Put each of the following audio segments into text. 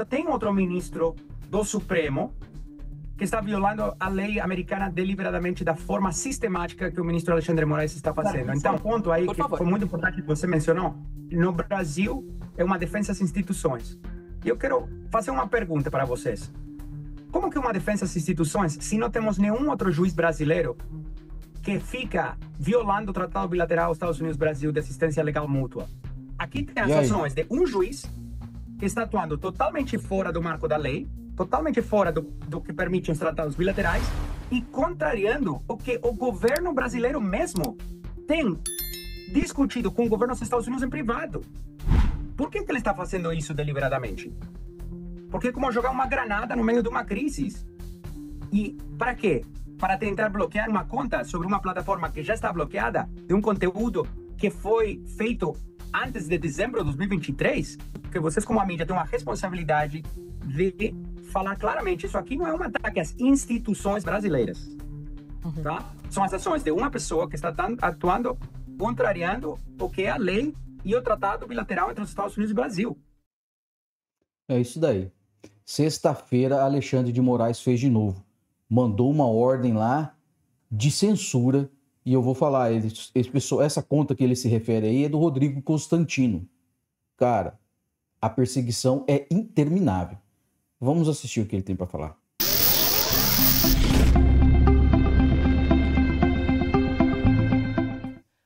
tem outro ministro do Supremo que está violando a lei americana deliberadamente da forma sistemática que o ministro Alexandre Moraes está fazendo. Então, um ponto aí que foi muito importante que você mencionou, no Brasil é uma defesa às instituições. E eu quero fazer uma pergunta para vocês. Como que uma defesa às instituições, se não temos nenhum outro juiz brasileiro que fica violando o Tratado Bilateral Estados Unidos-Brasil de assistência legal mútua? Aqui tem as ações de um juiz que está atuando totalmente fora do marco da lei, totalmente fora do que permitem os tratados bilaterais e contrariando o que o governo brasileiro mesmo tem discutido com o governo dos Estados Unidos em privado. Por que ele está fazendo isso deliberadamente? Porque é como jogar uma granada no meio de uma crise. E para quê? Para tentar bloquear uma conta sobre uma plataforma que já está bloqueada de um conteúdo que foi feito antes de dezembro de 2023, porque vocês como a mídia têm uma responsabilidade de falar claramente, isso aqui não é um ataque às instituições brasileiras, tá? São as ações de uma pessoa que está atuando, contrariando o que é a lei e o tratado bilateral entre os Estados Unidos e o Brasil. É isso daí. Sexta-feira, Alexandre de Moraes fez de novo. Mandou uma ordem lá de censura. E eu vou falar, essa conta que ele se refere aí é do Rodrigo Constantino. Cara, a perseguição é interminável. Vamos assistir o que ele tem para falar.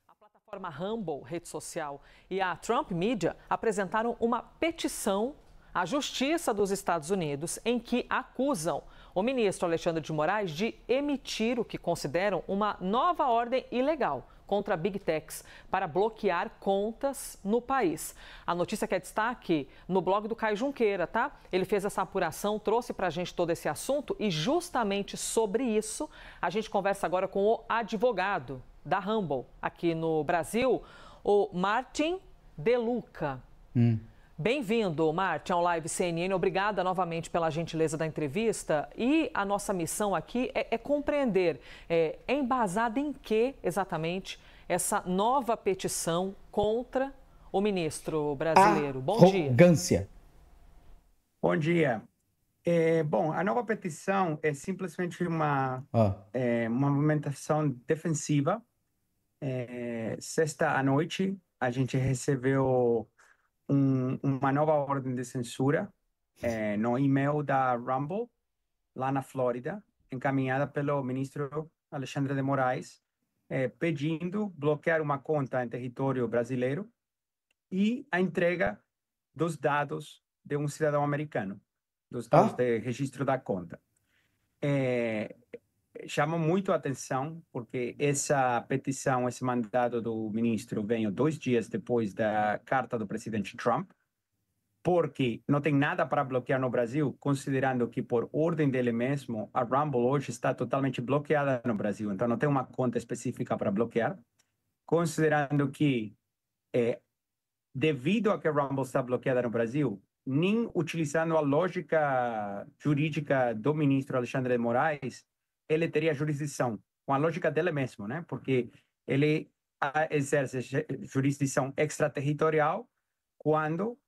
A plataforma Rumble, rede social, e a Trump Media apresentaram uma petição à Justiça dos Estados Unidos em que acusam o ministro Alexandre de Moraes de emitir o que consideram uma nova ordem ilegal contra a Big Techs para bloquear contas no país. A notícia que é destaque no blog do Caio Junqueira, tá? Ele fez essa apuração, trouxe para a gente todo esse assunto e justamente sobre isso a gente conversa agora com o advogado da Rumble aqui no Brasil, o Martin De Luca. Bem-vindo, Martin, ao Live CNN. Obrigada novamente pela gentileza da entrevista. E a nossa missão aqui é compreender, é embasada em que exatamente essa nova petição contra o ministro brasileiro. Bom dia. Arrogância. Bom dia. Bom, a nova petição é simplesmente uma movimentação defensiva. Sexta à noite, a gente recebeu uma nova ordem de censura no e-mail da Rumble, lá na Flórida, encaminhada pelo ministro Alexandre de Moraes, pedindo bloquear uma conta em território brasileiro e a entrega dos dados de um cidadão americano, dos dados de registro da conta. Chama muito a atenção, porque essa petição, esse mandado do ministro veio 2 dias depois da carta do presidente Trump, porque não tem nada para bloquear no Brasil, considerando que, por ordem dele mesmo, a Rumble hoje está totalmente bloqueada no Brasil, então não tem uma conta específica para bloquear, considerando que, devido a que a Rumble está bloqueada no Brasil, nem utilizando a lógica jurídica do ministro Alexandre de Moraes, ele teria jurisdição, com a lógica dele mesmo, né? Porque ele exerce jurisdição extraterritorial quando,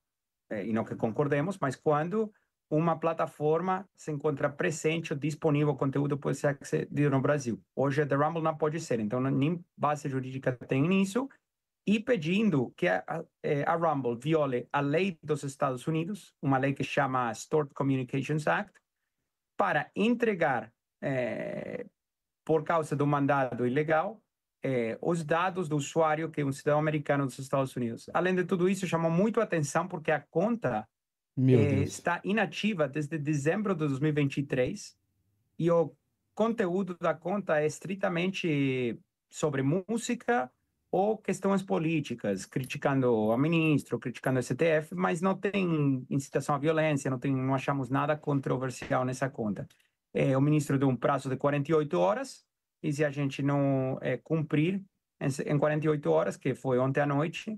e não que concordemos, mas quando uma plataforma se encontra presente ou disponível, o conteúdo pode ser acedido no Brasil. Hoje, a The Rumble não pode ser, então nem base jurídica tem nisso, e pedindo que a Rumble viole a lei dos Estados Unidos, uma lei que chama Stored Communications Act, para entregar, por causa do mandado ilegal, os dados do usuário que é um cidadão americano dos Estados Unidos. Além de tudo isso, chamou muito a atenção porque a conta está inativa desde dezembro de 2023 e o conteúdo da conta é estritamente sobre música ou questões políticas, criticando o ministro, criticando o STF, mas não tem incitação à violência, não achamos nada controversial nessa conta. O ministro deu um prazo de 48 horas, e se a gente não cumprir em 48 horas, que foi ontem à noite,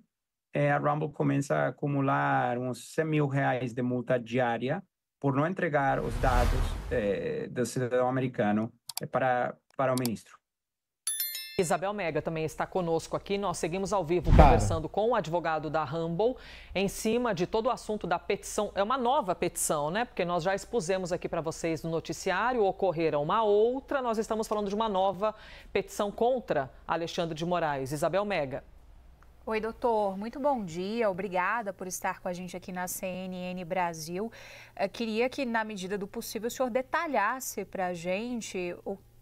a Rumble começa a acumular uns R$100 mil de multa diária por não entregar os dados do cidadão americano para o ministro. Isabel Mega também está conosco aqui. Nós seguimos ao vivo conversando com o advogado da Rumble em cima de todo o assunto da petição. É uma nova petição, né? Porque nós já expusemos aqui para vocês no noticiário, ocorreram uma outra. Nós estamos falando de uma nova petição contra Alexandre de Moraes. Isabel Mega. Oi, doutor. Muito bom dia. Obrigada por estar com a gente aqui na CNN Brasil. Eu queria que, na medida do possível, o senhor detalhasse para a gente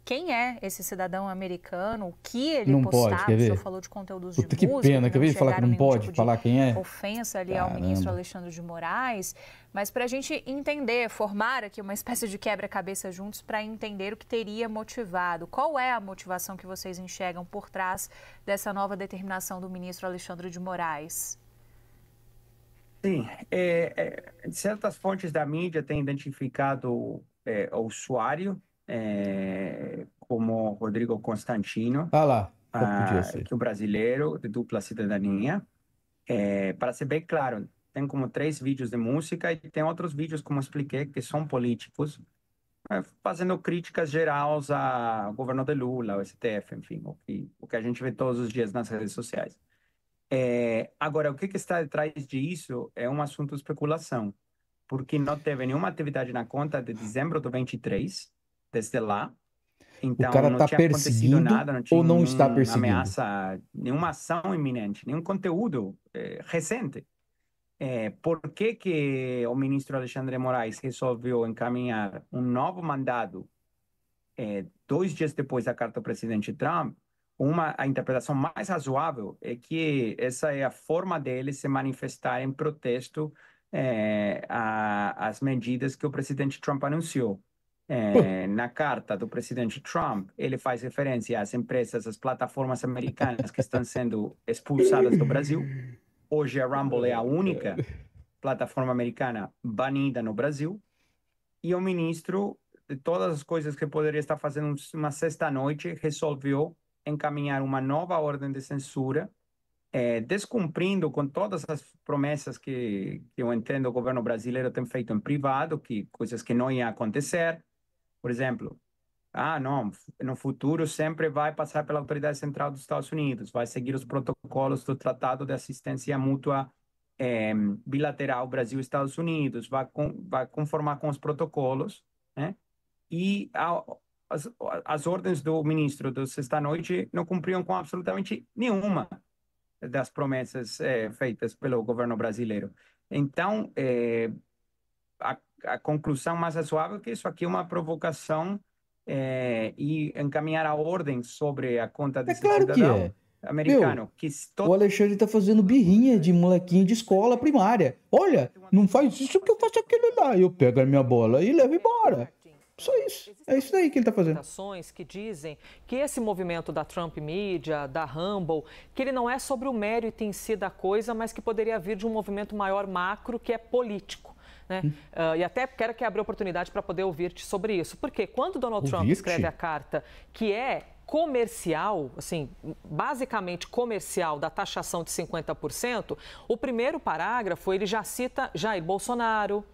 quem é esse cidadão americano, o que ele não postava. Pode, quer ver? O senhor falou de conteúdos de que música. Pena, quer ver falar que não pode tipo falar quem é? Ofensa ali ao ministro Alexandre de Moraes. Mas para a gente entender, formar aqui uma espécie de quebra-cabeça juntos para entender o que teria motivado. Qual é a motivação que vocês enxergam por trás dessa nova determinação do ministro Alexandre de Moraes? Sim, certas fontes da mídia têm identificado o usuário como Rodrigo Constantino, que é um brasileiro de dupla cidadania. Para ser bem claro, tem como 3 vídeos de música e tem outros vídeos, como expliquei, que são políticos, fazendo críticas gerais ao governo de Lula, ao STF, enfim, o que a gente vê todos os dias nas redes sociais. Agora, o que está detrás disso é um assunto de especulação, porque não teve nenhuma atividade na conta de dezembro de 23, desde lá. Então, o cara não tinha acontecido nada, não tinha ou não está perseguindo? Ameaça, nenhuma ação iminente, nenhum conteúdo recente. Por que o ministro Alexandre de Moraes resolveu encaminhar um novo mandado 2 dias depois da carta do presidente Trump? A interpretação mais razoável é que essa é a forma dele se manifestar em protesto às medidas que o presidente Trump anunciou. Na carta do presidente Trump, ele faz referência às empresas, às plataformas americanas que estão sendo expulsadas do Brasil. Hoje a Rumble é a única plataforma americana banida no Brasil. E o ministro, de todas as coisas que poderia estar fazendo uma sexta-noite, resolveu encaminhar uma nova ordem de censura, descumprindo com todas as promessas que eu entendo o governo brasileiro tem feito em privado, coisas que não iam acontecer. Por exemplo, não, no futuro sempre vai passar pela Autoridade Central dos Estados Unidos, vai seguir os protocolos do Tratado de Assistência Mútua Bilateral Brasil-Estados Unidos, vai conformar com os protocolos, né? E as ordens do ministro do sexta-noite não cumpriam com absolutamente nenhuma das promessas feitas pelo governo brasileiro. Então, a conclusão mais razoável é que isso aqui é uma provocação e encaminhar a ordem sobre a conta desse cidadão americano. O Alexandre está fazendo birrinha de molequinho de escola primária. Olha, não faz isso que eu faço aquilo lá. Eu pego a minha bola e levo embora. Só isso. É isso daí que ele está fazendo. Que dizem que esse movimento da Trump Media, da Rumble, que ele não é sobre o mérito em si da coisa, mas que poderia vir de um movimento maior macro que é político. Né? E até quero que abra oportunidade para poder ouvir-te sobre isso. Porque quando Donald Trump escreve a carta que é comercial, assim, basicamente comercial, da taxação de 50%, o primeiro parágrafo ele já cita Jair Bolsonaro,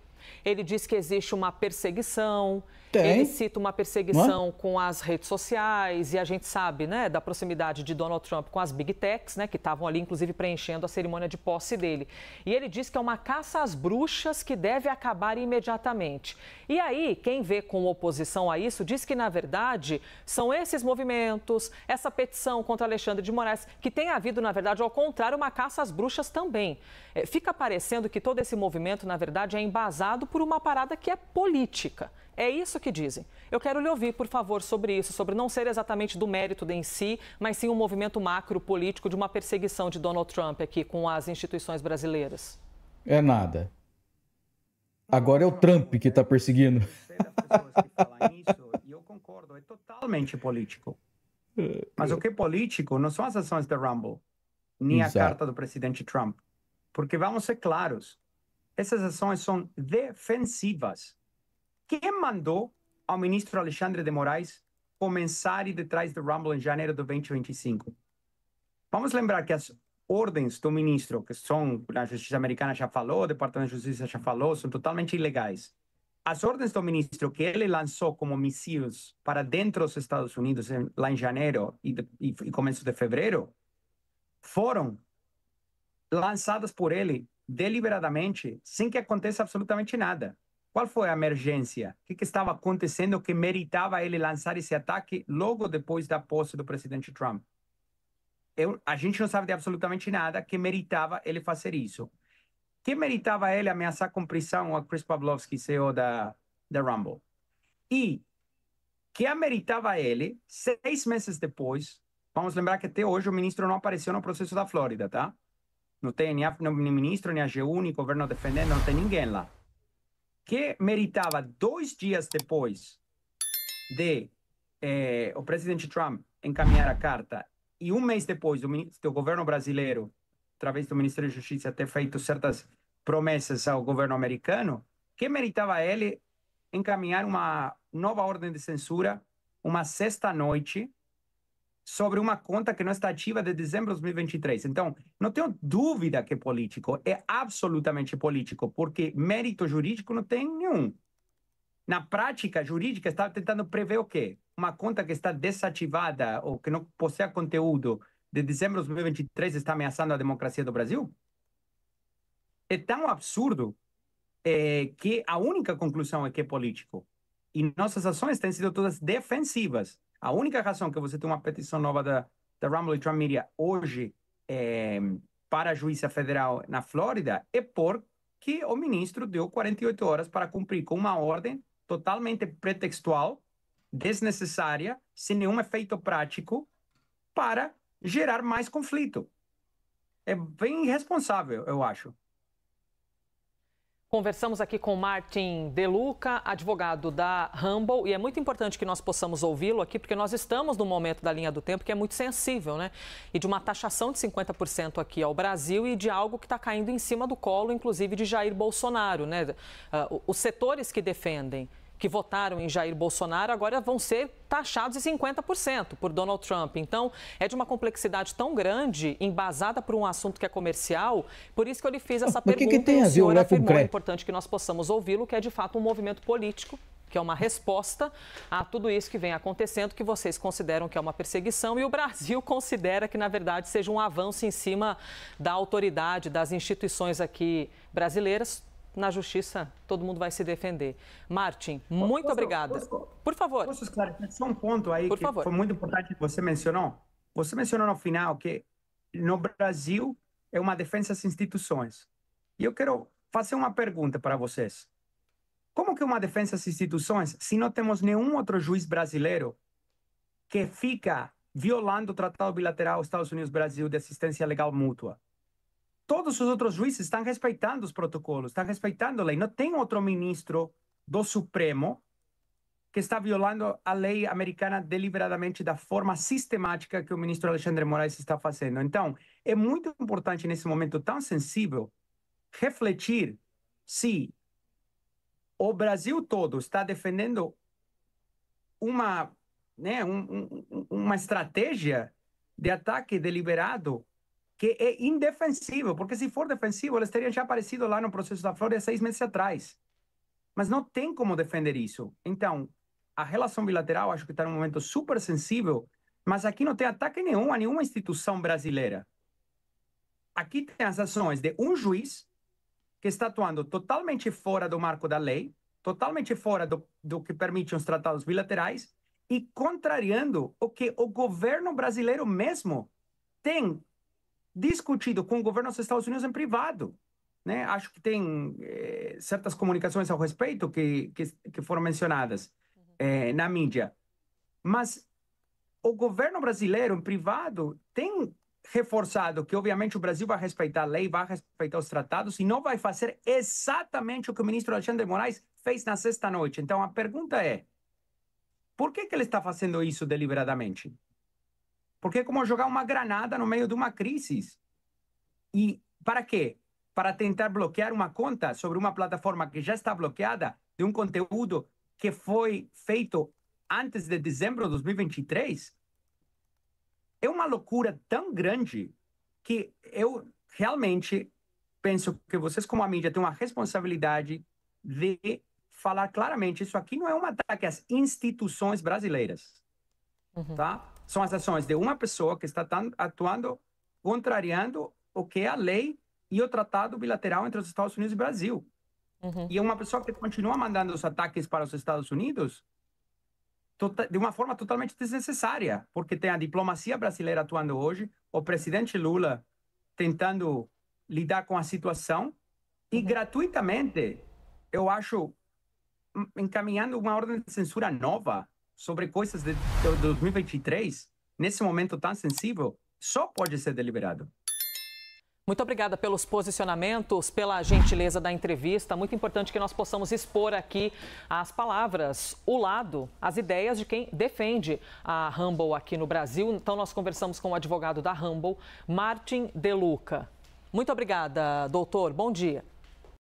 ele diz que existe uma perseguição, ele cita uma perseguição com as redes sociais e a gente sabe, né, da proximidade de Donald Trump com as Big Techs, né, que estavam ali, inclusive, preenchendo a cerimônia de posse dele. E ele diz que é uma caça às bruxas que deve acabar imediatamente. E aí, quem vê com oposição a isso, diz que, na verdade, são esses movimentos, essa petição contra Alexandre de Moraes, que tem havido, na verdade, ao contrário, uma caça às bruxas também. Fica parecendo que todo esse movimento, na verdade, é embasado por uma parada que é política. É isso que dizem. Eu quero lhe ouvir, por favor, sobre isso, sobre não ser exatamente do mérito em si, mas sim um movimento macro político de uma perseguição de Donald Trump aqui com as instituições brasileiras. É nada. Agora é o Trump que está perseguindo. E eu concordo, é totalmente político. Mas o que é político não são as ações da Rumble, nem a carta do presidente Trump. Porque vamos ser claros, essas ações são defensivas. Quem mandou ao ministro Alexandre de Moraes começar a ir detrás do Rumble em janeiro de 2025? Vamos lembrar que as ordens do ministro, que são, a Justiça Americana já falou, o Departamento de Justiça já falou, são totalmente ilegais. as ordens do ministro que ele lançou como mísseis para dentro dos Estados Unidos lá em janeiro e começo de fevereiro foram lançadas por ele deliberadamente, sem que aconteça absolutamente nada. Qual foi a emergência? O que estava acontecendo que meritava ele lançar esse ataque logo depois da posse do presidente Trump? A gente não sabe de absolutamente nada que meritava ele fazer isso. Que meritava ele ameaçar com prisão a Chris Pavlovski, CEO da Rumble. E que ameritava ele, 6 meses depois, vamos lembrar que até hoje o ministro não apareceu no processo da Flórida, tá? Não tem nem ministro, nem AGU, nem governo defendendo, não tem ninguém lá. Que meritava 2 dias depois de o presidente Trump encaminhar a carta e 1 mês depois do governo brasileiro, através do Ministério da Justiça, ter feito certas promessas ao governo americano, que meritava ele encaminhar uma nova ordem de censura, uma sexta-noite, sobre uma conta que não está ativa de dezembro de 2023. Então, não tenho dúvida que é político, é absolutamente político, porque mérito jurídico não tem nenhum. Na prática jurídica, está tentando prever o quê? Uma conta que está desativada ou que não possui conteúdo de dezembro de 2023 está ameaçando a democracia do Brasil? É tão absurdo que a única conclusão é que é político. E nossas ações têm sido todas defensivas. A única razão que você tem uma petição nova da Rumble e Trump Media hoje para a juíza federal na Flórida é porque o ministro deu 48 horas para cumprir com uma ordem totalmente pretextual, desnecessária, sem nenhum efeito prático, para gerar mais conflito. É bem irresponsável, eu acho. Conversamos aqui com Martin De Luca, advogado da Rumble, e é muito importante que nós possamos ouvi-lo aqui, porque nós estamos num momento da linha do tempo que é muito sensível, né? E de uma taxação de 50% aqui ao Brasil e de algo que está caindo em cima do colo, inclusive, de Jair Bolsonaro, né? Os setores que defendem, que votaram em Jair Bolsonaro, agora vão ser taxados em 50% por Donald Trump. Então, é de uma complexidade tão grande, embasada por um assunto que é comercial, por isso que eu lhe fiz essa pergunta. Que tem a ver, o senhor afirmou, é é importante que nós possamos ouvi-lo, que é de fato um movimento político, que é uma resposta a tudo isso que vem acontecendo, que vocês consideram que é uma perseguição, e o Brasil considera que, na verdade, seja um avanço em cima da autoridade, das instituições aqui brasileiras. Na justiça, todo mundo vai se defender. Martin, muito obrigada. Por favor. Posso esclarecer só um ponto aí Por que favor. foi muito importante que você mencionou? Você mencionou no final que no Brasil é uma defesa às instituições. E eu quero fazer uma pergunta para vocês. Como que é uma defesa às instituições se não temos nenhum outro juiz brasileiro que fica violando o Tratado Bilateral Estados Unidos-Brasil de assistência legal mútua? Todos os outros juízes estão respeitando os protocolos, estão respeitando a lei. Não tem outro ministro do Supremo que está violando a lei americana deliberadamente da forma sistemática que o ministro Alexandre de Moraes está fazendo. Então, é muito importante nesse momento tão sensível refletir se o Brasil todo está defendendo uma estratégia de ataque deliberado que é indefensível, porque se for defensivo, eles teriam já aparecido lá no processo da Flórida 6 meses atrás. Mas não tem como defender isso. Então, a relação bilateral acho que está num momento super sensível, mas aqui não tem ataque nenhum a nenhuma instituição brasileira. Aqui tem as ações de um juiz que está atuando totalmente fora do marco da lei, totalmente fora do que permitem os tratados bilaterais e contrariando o que o governo brasileiro mesmo tem discutido com o governo dos Estados Unidos em privado, né? Acho que tem certas comunicações ao respeito que foram mencionadas na mídia. Mas o governo brasileiro em privado tem reforçado que, obviamente, o Brasil vai respeitar a lei, vai respeitar os tratados e não vai fazer exatamente o que o ministro Alexandre de Moraes fez na sexta-noite. Então, a pergunta é, por que ele está fazendo isso deliberadamente? Porque é como jogar uma granada no meio de uma crise. E para quê? Para tentar bloquear uma conta sobre uma plataforma que já está bloqueada de um conteúdo que foi feito antes de dezembro de 2023? É uma loucura tão grande que eu realmente penso que vocês, como a mídia, têm uma responsabilidade de falar claramente, isso aqui não é um ataque às instituições brasileiras, tá? São as ações de uma pessoa que está atuando, contrariando o que é a lei e o tratado bilateral entre os Estados Unidos e o Brasil. E é uma pessoa que continua mandando os ataques para os Estados Unidos de uma forma totalmente desnecessária, porque tem a diplomacia brasileira atuando hoje, o presidente Lula tentando lidar com a situação e gratuitamente, eu acho, encaminhando uma ordem de censura nova sobre coisas de 2023, nesse momento tão sensível, só pode ser deliberado. Muito obrigada pelos posicionamentos, pela gentileza da entrevista. Muito importante que nós possamos expor aqui as palavras, o lado, as ideias de quem defende a Rumble aqui no Brasil. Então, nós conversamos com o advogado da Rumble, Martin De Luca. Muito obrigada, doutor. Bom dia.